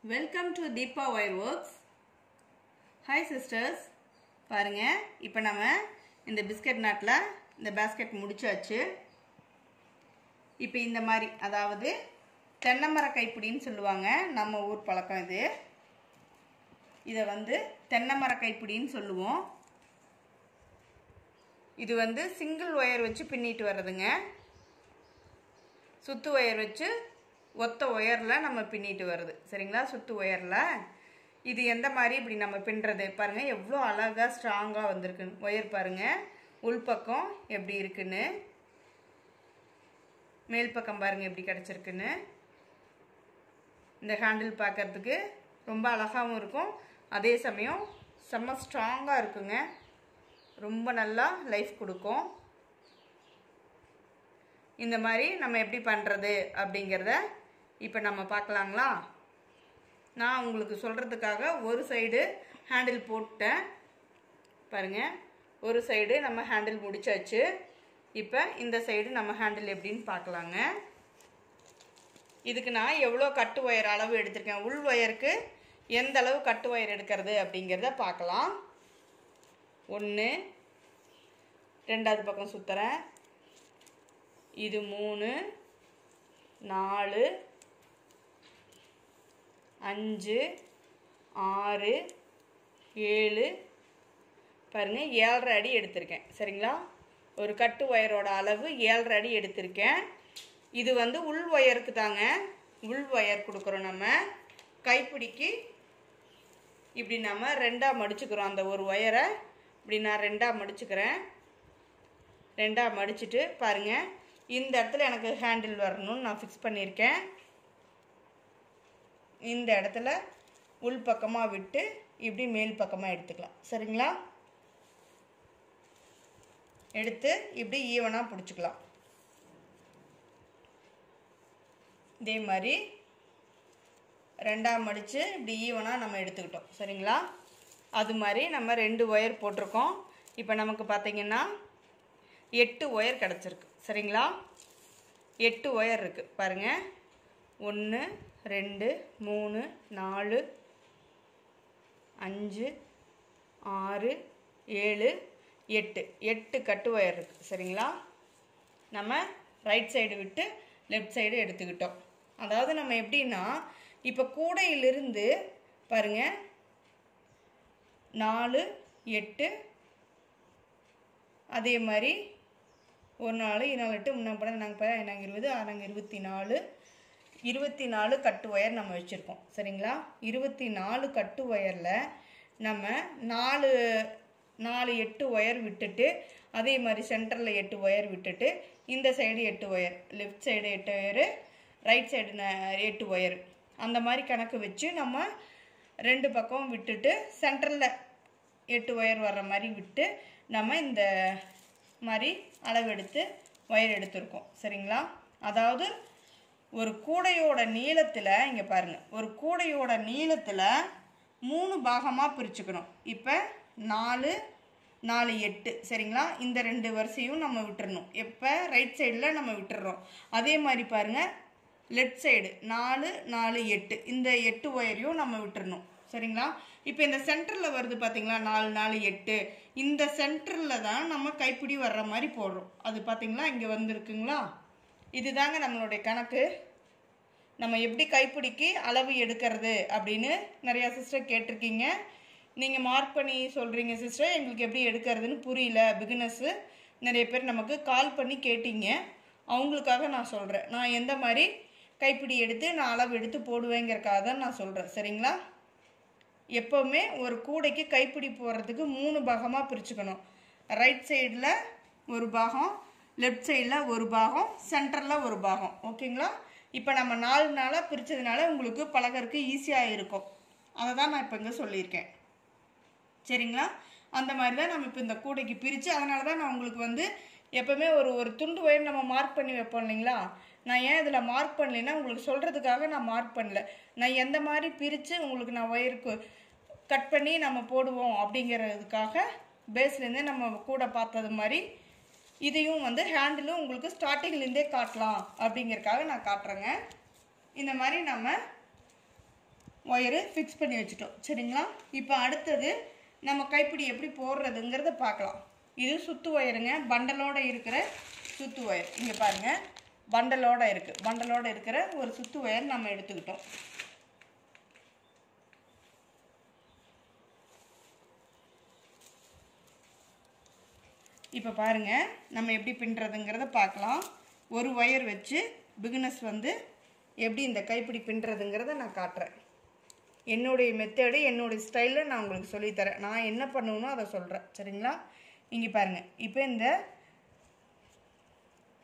Welcome to Deepa Wireworks. Hi sisters. பாருங்க இப்போ நம்ம இந்த பிஸ்கட் நாட்ல இந்த பாஸ்கெட் முடிச்சாச்சு. இப்போ இந்த மாதிரி அதாவது தென்னமர கைப்பிடின்னு சொல்லுவாங்க. நம்ம ஊர் பழக்கம் இது. இத வந்து தென்னமர கைப்பிடின்னு சொல்லுவோம். இது வந்து சிங்கிள் ஒயர் வச்சு பின்னிட்டு வர்றதுங்க. சுத்து ஒயர் வச்சு ஒத்த ஒயர்ல நம்ம பின்னிட்டு வருது. சரிங்களா? சுத்து ஒயர்ல இது எந்த மாதிரி இப்படி நம்ம பின்றது பாருங்க, எவ்வளோ அழகா ஸ்ட்ராங்கா வந்திருக்கு. ஒயர் பாருங்க, உள்பக்கம் எப்படி இருக்குன்னு, மேல் பக்கம் பாருங்க எப்படி கிடைச்சிருக்குன்னு. இந்த ஹேண்டில் பார்க்கறதுக்கு ரொம்ப அழகாவும் இருக்கும், அதே சமயம் செம்ம ஸ்ட்ராங்கா இருக்குங்க. ரொம்ப நல்லா லைஃப் கொடுக்கும். இந்த மாதிரி நம்ம எப்படி பண்றது அப்படிங்கறத இப்போ நம்ம பார்க்கலாங்களா? நான் உங்களுக்கு சொல்றதுக்காக ஒரு சைடு ஹேண்டில் போட்டேன் பாருங்க. ஒரு சைடு நம்ம ஹேண்டில் முடிச்சாச்சு. இப்போ இந்த சைடு நம்ம ஹேண்டில் எப்படின்னு பார்க்கலாங்க. இதுக்கு நான் எவ்வளோ கட்டு ஒயர் அளவு எடுத்திருக்கேன், உள் ஒயருக்கு எந்த அளவு கட்டு ஒயர் எடுக்கிறது அப்படிங்கிறத பார்க்கலாம். 1 2வது பக்கம் சுத்துறேன். இது 3 4 5 6 7 பாருங்க, 7.5 அடி எடுத்திருக்கேன். சரிங்களா? ஒரு கட்டு ஒயரோட அளவு 7.5 அடி எடுத்திருக்கேன். இது வந்து உள் ஒயருக்கு தாங்க. உள் ஒயர் கொடுக்குறோம் நம்ம. கைப்பிடிக்கு இப்படி நம்ம 2ஆ மடிச்சுக்கிறோம். அந்த ஒரு ஒயரை இப்படி நான் 2ஆ மடிச்சுக்கிறேன். 2ஆ மடிச்சுட்டு பாருங்க, இந்த இடத்துல எனக்கு ஹேண்டில் வரணும்னு நான் ஃபிக்ஸ் பண்ணியிருக்கேன். இந்த இடத்துல உள் பக்கமாக விட்டு இப்படி மேல் பக்கமாக எடுத்துக்கலாம். சரிங்களா? எடுத்து இப்படி ஈவனாக பிடிச்சிக்கலாம். இதே மாதிரி 2ஆ மடித்து இப்படி ஈவனாக நம்ம எடுத்துக்கிட்டோம். சரிங்களா? அது மாதிரி நம்ம 2 ஒயர் போட்டிருக்கோம். இப்போ நமக்கு பார்த்தீங்கன்னா 8 ஒயர் கிடச்சிருக்கு. சரிங்களா? 8 ஒயர் இருக்குது பாருங்கள். 1 2 3 4 5 6 7 8 8 கட்டு ஒயர் இருக்குது. சரிங்களா? நம்ம ரைட் சைடு விட்டு லெஃப்ட் சைடு எடுத்துக்கிட்டோம். அதாவது நம்ம எப்படின்னா, இப்போ கூடையிலிருந்து பாருங்க 4 8 அதே மாதிரி 1 4 4 8 3 4 4 20 6 24 கட்டு ஒயர் நம்ம வச்சுருக்கோம். சரிங்களா? 24 கட்டு ஒயரில் நம்ம 4 8 ஒயர் விட்டுட்டு, அதே மாதிரி சென்டரில் 8 ஒயர் விட்டுட்டு, இந்த side 8 wire, left side 8 wire, right side 8 wire, அந்த மாதிரி கணக்கு வச்சு நம்ம 2 பக்கம் விட்டுட்டு சென்டரில் 8 ஒயர் வர்ற மாதிரி விட்டு நம்ம இந்த மாதிரி அளவெடுத்து ஒயர் எடுத்திருக்கோம். சரிங்களா? அதாவது ஒரு கூடையோட நீளத்தில் இங்கே பாருங்கள், ஒரு கூடையோட நீளத்தில் 3 பாகமாக பிரிச்சுக்கணும். இப்போ 4 4 8. சரிங்களா? இந்த 2 வரிசையும் நம்ம விட்டுறணும். இப்போ ரைட் சைடில் நம்ம விட்டுறோம். அதே மாதிரி பாருங்கள், லெஃப்ட் சைடு 4 4 8, இந்த 8 ஒயரையும் நம்ம விட்டுறணும். சரிங்களா? இப்போ இந்த சென்டரில் வருது பார்த்தீங்களா, 4 4 8, இந்த சென்டரில் தான் நம்ம கைப்பிடி வர்ற மாதிரி போடுறோம். அது பார்த்தீங்களா இங்கே வந்துருக்குங்களா? இதுதாங்க நம்மளுடைய கணக்கு. நம்ம எப்படி கைப்பிடிக்கு அளவு எடுக்கிறது அப்படின்னு நிறையா சிஸ்டர் கேட்டிருக்கீங்க. நீங்கள் மார்க் பண்ணி சொல்கிறீங்க சிஸ்டர், எங்களுக்கு எப்படி எடுக்கிறதுன்னு புரியல, பிகினர்ஸு நிறைய பேர் நமக்கு கால் பண்ணி கேட்டீங்க. அவங்களுக்காக நான் சொல்கிறேன், நான் எந்த மாதிரி கைப்பிடி எடுத்து நான் அளவு எடுத்து போடுவேங்கிறக்காக தான் நான் சொல்கிறேன். சரிங்களா? எப்போவுமே ஒரு கூடைக்கு கைப்பிடி போடுறதுக்கு 3 பாகமாக பிரிச்சுக்கணும். ரைட் சைடில் ஒரு பாகம், லெஃப்ட் சைடில் ஒரு பாகம், சென்டரில் ஒரு பாகம். ஓகேங்களா? இப்போ நம்ம 4 நாளாக பிரித்ததுனால உங்களுக்கு பழகிறதுக்கு ஈஸியாக இருக்கும். அதை தான் நான் இப்போ இங்கே சொல்லியிருக்கேன். சரிங்களா? அந்த மாதிரி தான் நம்ம இப்போ இந்த கூடைக்கு பிரித்து, அதனால தான் நான் உங்களுக்கு வந்து எப்போவுமே ஒரு துண்டு ஒயர் நம்ம மார்க் பண்ணி வைப்போம் இல்லைங்களா? நான் ஏன் இதில் மார்க் பண்ணலைன்னா உங்களுக்கு சொல்கிறதுக்காக நான் மார்க் பண்ணல. நான் எந்த மாதிரி பிரித்து உங்களுக்கு நான் ஒயருக்கு கட் பண்ணி நம்ம போடுவோம் அப்படிங்கிறதுக்காக பேஸ்லேருந்தே நம்ம கூட பார்த்தது மாதிரி இதையும் வந்து ஹேண்டிலும் உங்களுக்கு ஸ்டார்டிங்லேருந்தே காட்டலாம் அப்படிங்கிறதுக்காக நான் காட்டுறேங்க. இந்த மாதிரி நம்ம ஒயரு ஃபிக்ஸ் பண்ணி வச்சுட்டோம். சரிங்களா? இப்போ அடுத்தது நம்ம கைப்பிடி எப்படி போடுறதுங்கிறத பார்க்கலாம். இது சுத்து ஒயருங்க, பண்டலோடு இருக்கிற சுத்து ஒயர். இங்கே பாருங்கள், பண்டலோடு இருக்குது. பண்டலோடு இருக்கிற ஒரு சுத்து ஒயர் நம்ம எடுத்துக்கிட்டோம். இப்போ பாருங்கள், நம்ம எப்படி பின்னுறதுங்கிறத பார்க்கலாம். ஒரு ஒயர் வச்சு பிகினர்ஸ் வந்து எப்படி இந்த கைப்பிடி பின்னுறதுங்கிறத நான் காட்டுறேன். என்னுடைய மெத்தடு, என்னுடைய ஸ்டைலில் நான் உங்களுக்கு சொல்லித்தரேன். நான் என்ன பண்ணுவேனோ அதை சொல்கிறேன். சரிங்களா? இங்கே பாருங்கள், இப்போ இந்த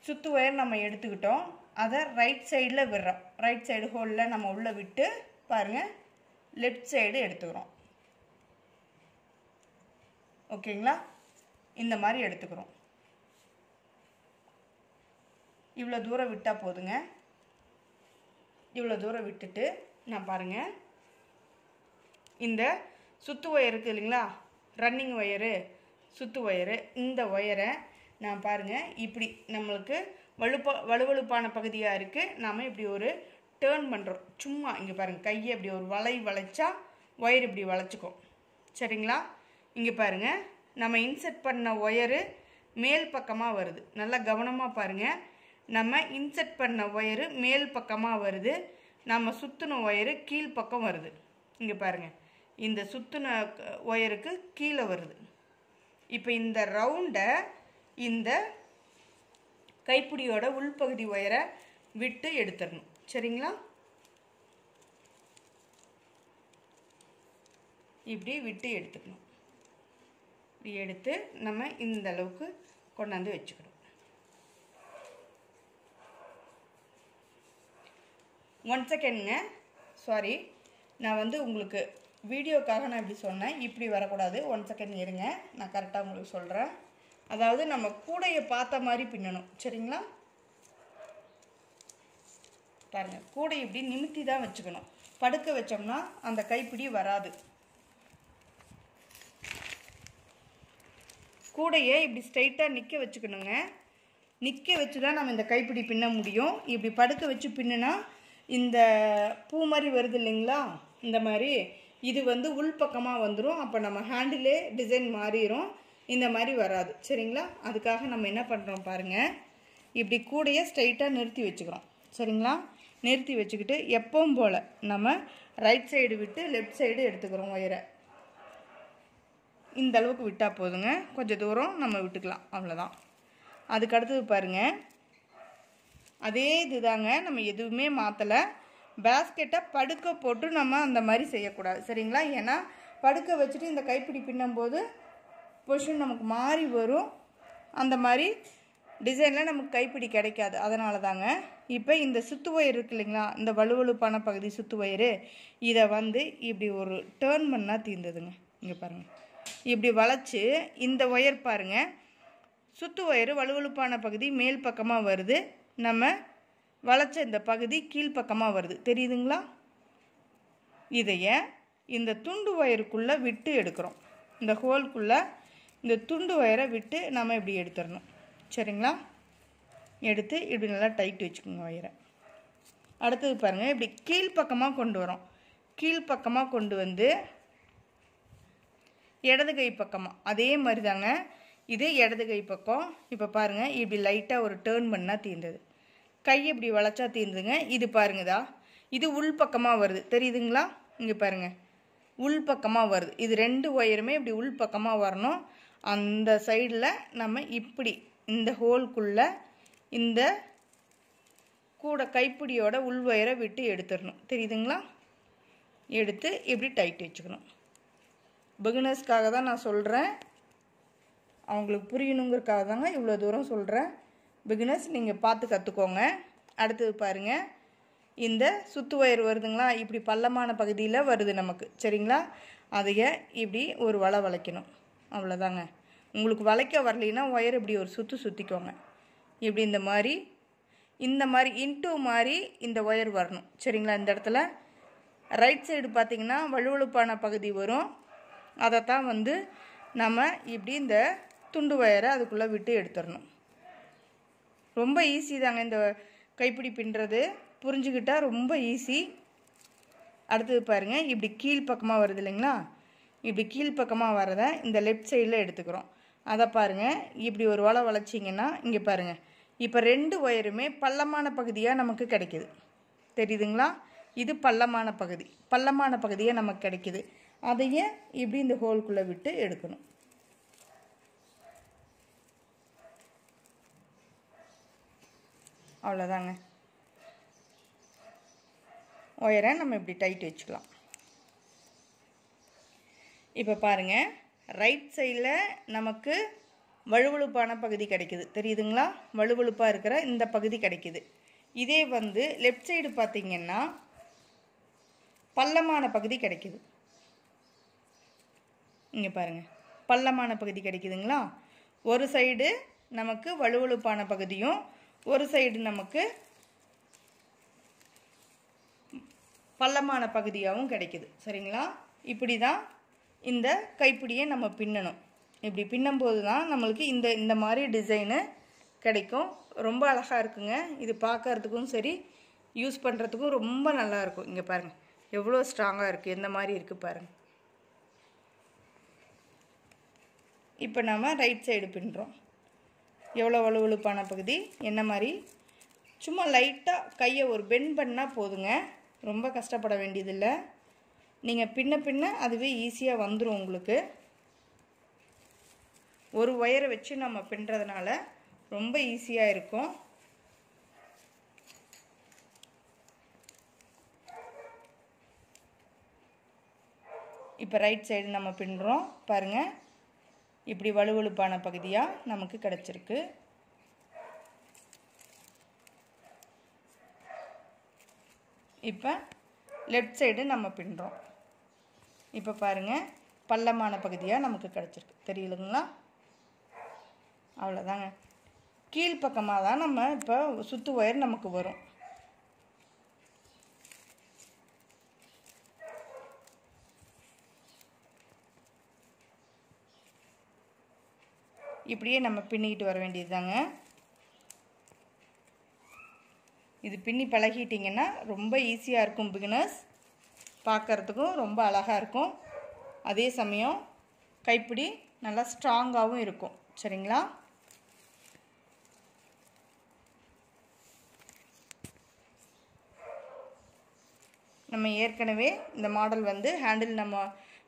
சுத்து ஒயர் நம்ம எடுத்துக்கிட்டோம். அதை ரைட் சைடில் விடுறோம். ரைட் சைடு ஹோலில் நம்ம உள்ளே விட்டு பாருங்கள், லெஃப்ட் சைடு எடுத்துக்கிறோம். ஓகேங்களா? இந்த மாதிரி எடுத்துக்கிறோம். இவ்வளோ தூரம் விட்டால் போதுங்க. இவ்வளோ தூரம் விட்டுட்டு நான் பாருங்கள், இந்த சுத்து ஒயர் இருக்குது இல்லைங்களா, ரன்னிங் ஒயரு, சுத்து ஒயரு, இந்த ஒயரை நான் பாருங்கள் இப்படி நம்மளுக்கு வலுவழுப்பான பகுதியாக இருக்குது. நாம் இப்படி ஒரு டேர்ன் பண்ணுறோம். சும்மா இங்கே பாருங்கள், கையை இப்படி ஒரு வளைச்சா ஒயர் இப்படி வளைச்சிக்கும். சரிங்களா? இங்கே பாருங்கள், நம்ம இன்செர்ட் பண்ண ஒயரு மேல் பக்கமாக வருது. நல்லா கவனமாக பாருங்கள். நம்ம இன்செர்ட் பண்ண ஒயரு மேல் பக்கமாக வருது. நம்ம சுற்றின ஒயரு கீழ்ப்பக்கம் வருது. இங்கே பாருங்கள், இந்த சுற்றின ஒயருக்கு கீழே வருது. இப்போ இந்த ரவுண்டை இந்த கைப்பிடியோட உள்பகுதி ஒயரை விட்டு எடுத்துடணும். சரிங்களா? இப்படி விட்டு எடுத்துக்கணும். இப்படி எடுத்து நம்ம இந்த அளவுக்கு கொண்டாந்து வச்சுக்கணும். 1 செகண்ட்ங்க, சாரி, நான் வந்து உங்களுக்கு வீடியோக்காக நான் இப்படி சொன்னேன். இப்படி வரக்கூடாது. 1 செகண்ட் இருங்க, நான் கரெக்டாக உங்களுக்கு சொல்கிறேன். அதாவது நம்ம கூடையை பார்த்த மாதிரி பின்னணும். சரிங்களா? பாருங்கள், கூடை இப்படி நிமித்தி தான் வச்சுக்கணும். படுக்க வச்சோம்னா அந்த கைப்பிடி வராது. கூடையை இப்படி ஸ்ட்ரைட்டாக நிற்க வச்சுக்கணுங்க. நிற்க வச்சு தான் நம்ம இந்த கைப்பிடி பின்ன முடியும். இப்படி படுக்க வச்சு பின்னுனா இந்த பூ மாதிரி வருது இல்லைங்களா, இந்த மாதிரி இது வந்து உள்பக்கமாக வந்துடும். அப்போ நம்ம ஹேண்டிலே டிசைன் மாறிடும். இந்த மாதிரி வராது. சரிங்களா? அதுக்காக நம்ம என்ன பண்ணுறோம் பாருங்கள், இப்படி கூடையை ஸ்ட்ரைட்டாக நிறுத்தி வச்சுக்கிறோம். சரிங்களா? நிறுத்தி வச்சுக்கிட்டு எப்பவும் போல் நம்ம ரைட் சைடு விட்டு லெஃப்ட் சைடு எடுத்துக்கிறோம் ஒயரை. இந்த அளவுக்கு விட்டால் போதுங்க. கொஞ்சம் தூரம் நம்ம விட்டுக்கலாம், அவ்வளோதான். அதுக்கு அடுத்தது பாருங்கள், அதே இதுதாங்க, நம்ம எதுவுமே மாற்றலை. பேஸ்கெட்டை படுக்க போட்டு நம்ம அந்த மாதிரி செய்யக்கூடாது. சரிங்களா? ஏன்னா படுக்க வச்சுட்டு இந்த கைப்பிடி பின்னும்போது பொசிஷன் நமக்கு மாறி வரும். அந்த மாதிரி டிசைனில் நமக்கு கைப்பிடி கிடைக்காது. அதனால தாங்க. இப்போ இந்த சுத்து ஒயர் இருக்கு இல்லைங்களா, இந்த வலுவழுப்பான பகுதி சுத்து ஒயரு, இதை வந்து இப்படி ஒரு டேர்ன் பண்ணால் தீர்ந்ததுங்க. இங்கே பாருங்கள், இப்படி வளைச்சி இந்த ஒயர் பாருங்கள், சுத்து ஒயரு வலுவழுப்பான பகுதி மேல் பக்கமாக வருது. நம்ம வளைச்ச இந்த பகுதி கீழ்ப்பக்கமாக வருது. தெரியுதுங்களா? இதைய இந்த துண்டு ஒயருக்குள்ளே விட்டு எடுக்கிறோம். இந்த ஹோல்குள்ளே இந்த துண்டு ஒயரை விட்டு நம்ம இப்படி எடுத்துடணும். சரிங்களா? எடுத்து இப்படி நல்லா டைட் வச்சுக்கோங்க ஒயரை. அடுத்தது பாருங்கள், இப்படி கீழ்ப்பக்கமாக கொண்டு வரோம். கீழ்ப்பக்கமாக கொண்டு வந்து இடது கை பக்கமாக அதே மாதிரி தாங்க, இது இடது கை பக்கம். இப்போ பாருங்கள், இப்படி லைட்டாக ஒரு டேர்ன் பண்ணால் தீர்ந்தது. கை இப்படி வளைச்சா தீர்ந்துங்க. இது பாருங்கதா, இது உள்பக்கமாக வருது. தெரியுதுங்களா? இங்கே பாருங்கள், உள்பக்கமாக வருது. இது 2 ஒயருமே இப்படி உள்பக்கமாக வரணும். அந்த சைடில் நம்ம இப்படி இந்த ஹோல்குள்ளே இந்த கூட கைப்பிடியோட உள் ஒயரை விட்டு எடுத்துடணும். தெரியுதுங்களா? எடுத்து இப்படி டைட் வச்சுக்கணும். பிகினர்ஸ்க்காக தான் நான் சொல்கிறேன், அவங்களுக்கு புரியணுங்கிறதுக்காக தாங்க இவ்வளோ தூரம் சொல்கிறேன். பிகினர்ஸ் நீங்கள் பார்த்து கற்றுக்கோங்க. அடுத்தது பாருங்கள், இந்த சுத்து ஒயர் வருதுங்களா, இப்படி பள்ளமான பகுதியில் வருது நமக்கு. சரிங்களா? அதைய இப்படி ஒரு வளைக்கணும். அவ்வளோதாங்க. உங்களுக்கு வளைக்க வரலைன்னா ஒயர் இப்படி ஒரு சுற்றிக்கோங்க. இப்படி இந்த மாதிரி இன்ட்டு மாதிரி இந்த ஒயர் வரணும். சரிங்களா? இந்த இடத்துல ரைட் சைடு பார்த்திங்கன்னா வலுவழுப்பான பகுதி வரும். அதைத்தான் வந்து நம்ம இப்படி இந்த துண்டு ஒயரை அதுக்குள்ளே விட்டு எடுத்துடணும். ரொம்ப ஈஸி தாங்க இந்த கைப்பிடி பின்னுறது. புரிஞ்சுக்கிட்டால் ரொம்ப ஈஸி. அடுத்தது பாருங்கள், இப்படி கீழ்ப்பக்கமாக வருது இல்லைங்களா, இப்படி கீழ்ப்பக்கமாக வரதை இந்த லெஃப்ட் சைடில் எடுத்துக்கிறோம். அதை பாருங்கள், இப்படி ஒரு வலை வளைச்சிங்கன்னா இங்கே பாருங்கள், இப்போ 2 ஒயருமே பள்ளமான பகுதியாக நமக்கு கிடைக்கிது. தெரியுதுங்களா? இது பள்ளமான பகுதி, பள்ளமான பகுதியாக நமக்கு கிடைக்கிது. அதையே இப்படி இந்த ஹோல்குள்ளே விட்டு எடுக்கணும். அவ்வளோதாங்க. ஒயரை நம்ம இப்படி டைட் வச்சுக்கலாம். இப்போ பாருங்கள், ரைட் சைடில் நமக்கு வழுவழுப்பான பகுதி கிடைக்குது. தெரியுதுங்களா? வழுவழுப்பாக இருக்கிற இந்த பகுதி கிடைக்குது. இதே வந்து லெஃப்ட் சைடு பார்த்திங்கன்னா பள்ளமான பகுதி கிடைக்குது. இங்கே பாருங்கள், பள்ளமான பகுதி கிடைக்குதுங்களா? ஒரு சைடு நமக்கு வழுவழுப்பான பகுதியும் ஒரு சைடு நமக்கு பள்ளமான பகுதியாகவும் கிடைக்குது. சரிங்களா? இப்படி தான் இந்த கைப்பிடியை நம்ம பின்னணும். இப்படி பின்னும்போது தான் நம்மளுக்கு இந்த மாதிரி டிசைனு கிடைக்கும். ரொம்ப அழகாக இருக்குங்க. இது பார்க்கறதுக்கும் சரி, யூஸ் பண்ணுறதுக்கும் ரொம்ப நல்லாயிருக்கும். இங்கே பாருங்கள் எவ்வளோ ஸ்ட்ராங்காக இருக்குது, எந்த மாதிரி இருக்குது பாருங்கள். இப்போ நம்ம ரைட் சைடு பின்னுறோம். எவ்வளோ வழுவழுப்பான பகுதி, என்ன மாதிரி, சும்மா லைட்டாக கையை ஒரு பெண்ட் பண்ணால் போதுங்க. ரொம்ப கஷ்டப்பட வேண்டியதில்லை. நீங்கள் பின்ன அதுவே ஈஸியாக வந்துடும் உங்களுக்கு. ஒரு ஒயரை வச்சு நம்ம பின்னுறதுனால ரொம்ப ஈஸியாக இருக்கும். இப்போ ரைட் சைடு நம்ம பின்னுறோம் பாருங்கள். இப்படி வழுவழுப்பான பகுதியாக நமக்கு கிடச்சிருக்கு. இப்போ லெஃப்ட் சைடு நம்ம பின்னுறோம். இப்போ பாருங்கள், பள்ளமான பகுதியாக நமக்கு கிடச்சிருக்கு. தெரியுதுங்களா? அவ்வளோதாங்க. கீழ்ப்பக்கமாக தான் நம்ம இப்போ சுத்து ஒயர் நமக்கு வரும். இப்படியே நம்ம பின்னிக்கிட்டு வர வேண்டியது தாங்க. இது பின்னி பழகிட்டிங்கன்னா ரொம்ப ஈஸியாக இருக்கும் பிகினர்ஸ். பார்க்குறதுக்கும் ரொம்ப அழகாக இருக்கும். அதே சமயம் கைப்பிடி நல்லா ஸ்ட்ராங்காகவும் இருக்கும். சரிங்களா? நம்ம ஏற்கனவே இந்த மாடல் வந்து ஹேண்டில் நம்ம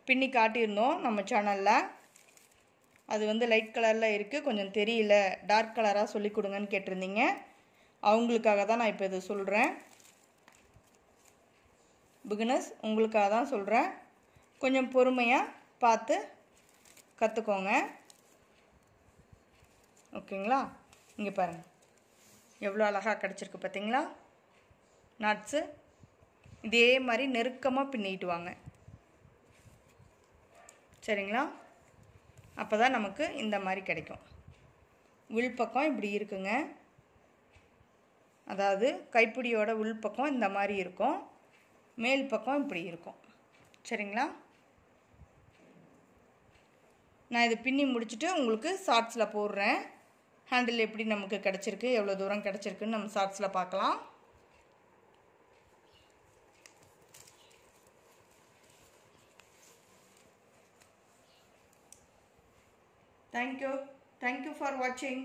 பின்னி காட்டியிருந்தோம் நம்ம சேனலில். அது வந்து லைட் கலரில் இருக்குது, கொஞ்சம் தெரியல, டார்க் கலராக சொல்லி கொடுங்கன்னு கேட்டிருந்தீங்க. அவங்களுக்காக தான் நான் இப்போ இது சொல்கிறேன். பிகினர்ஸ் உங்களுக்காக தான் சொல்கிறேன். கொஞ்சம் பொறுமையாக பார்த்து கற்றுக்கோங்க. ஓகேங்களா? இங்கே பாருங்கள் எவ்வளோ அழகாக கிடச்சிருக்கு பார்த்தீங்களா நாட்ஸு. இதே மாதிரி நெருக்கமாக பின்னிட்டு வாங்க. சரிங்களா? அப்போ தான் நமக்கு இந்த மாதிரி கிடைக்கும். உள்பக்கம் இப்படி இருக்குங்க. அதாவது கைப்பிடியோட உள்பக்கம் இந்த மாதிரி இருக்கும், மேல் பக்கம் இப்படி இருக்கும். சரிங்களா? நான் இதை பின்னி முடிச்சுட்டு உங்களுக்கு ஷார்ட்ஸில் போடுறேன். ஹேண்டில் எப்படி நமக்கு கிடச்சிருக்கு, எவ்வளோ தூரம் கிடச்சிருக்குன்னு நம்ம ஷார்ட்ஸில் பார்க்கலாம். Thank you for watching.